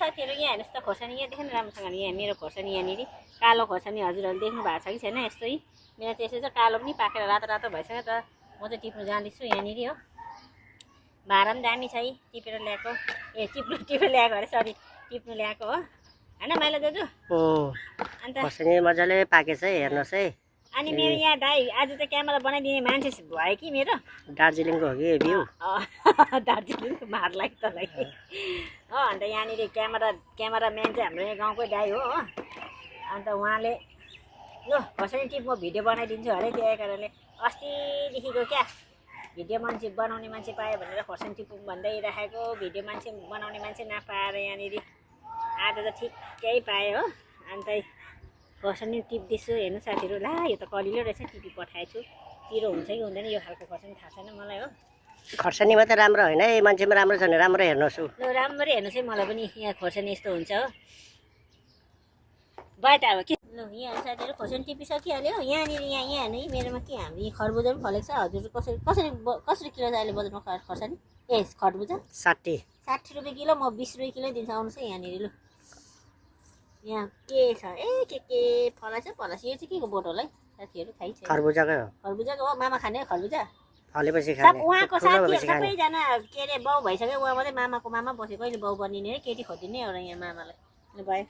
साथीहरू यहाँ हेर्नुहोस् त खोर्सानी यहाँ देख्नु राम्रोसँगले यहाँ मेरो खोर्सानी यहाँनिर कालो खोर्सानी हजुरहरूले देख्नु भएको छ कि छैन यस्तै मेरो त्यसै चाहिँ कालो पनि पाकेर रातो रातो भइसक्यो त म चाहिँ टिप्नु जाँदैछु यहाँनिर हो भाडा पनि दामी छ है टिपेर ल्याएको टिपेर ल्याएको अरे सरी टिप्नु ल्याएको हो होइन माइला दाजु अन्त खोर्सानी मजाले पाकेछ है हेर्नुहोस् है अनि मेरो यहाँ दाइ आज त क्यामेरा बनाइदिने मान्छे भयो कि मेरो दार्जिलिङको हो कि भ्यू दार्जिलिङको मार लाग्यो तँलाई हो अन्त यहाँनिर क्यामेराम्यान चाहिँ हाम्रो यहाँ गाउँकै दाइ हो अन्त उहाँले ल खोर्सानी टिप म भिडियो बनाइदिन्छु अरे त्यही कारणले अस्तिदेखिको क्या भिडियो मान्छे बनाउने मान्छे पायो भनेर खोर्सानी टिप भन्दै राखेको भिडियो मान्छे बनाउने मान्छे नपाएर यहाँनिर आज त ठिक्कै पाएँ हो अन्त खोर्सानी टिप्दैछु हेर्नु साथीहरू ला यो त कलिलो रहेछ टिपी पठाएछु पिरो हुन्छ कि हुँदैन यो खालको खोर्सानी थाहा छैन मलाई हो खोर्सानी मात्रै राम्रो होइन है मान्छेमा राम्रो छ भने राम्रो हेर्नुहोस् ल राम्ररी हेर्नुहोस् है मलाई पनि यहाँ खोर्सानी यस्तो हुन्छ हो भयो त अब के ल यहाँ साथीहरू खोर्सानी टिपिसकिहाल्यो यहाँनिर यहाँ हेर्नु है मेरोमा के हाम्रो यहाँ खरबुजा पनि फलेको छ हजुर कसरी किलो छ अहिले बजारमा खोर्सानी ए खरबुजा 60 रुपियाँ किलो म 20 रुपियाँ किलो दिन्छ आउनुहोस् है यहाँनिर ल यहाँ के छ के फलाछ यो चाहिँ के को बोट होला है साथीहरू थाहै छैन खरबुजाको हो मामा खाने खरबुजा फलेपछि खाने उहाँको साथी सबैजना के अरे बाउ भइसक्यो उहाँ मात्रै मामाको मामा बसेको कहिले बाउ बनिने केटी खोजिने एउटा यहाँ मामालाई भयो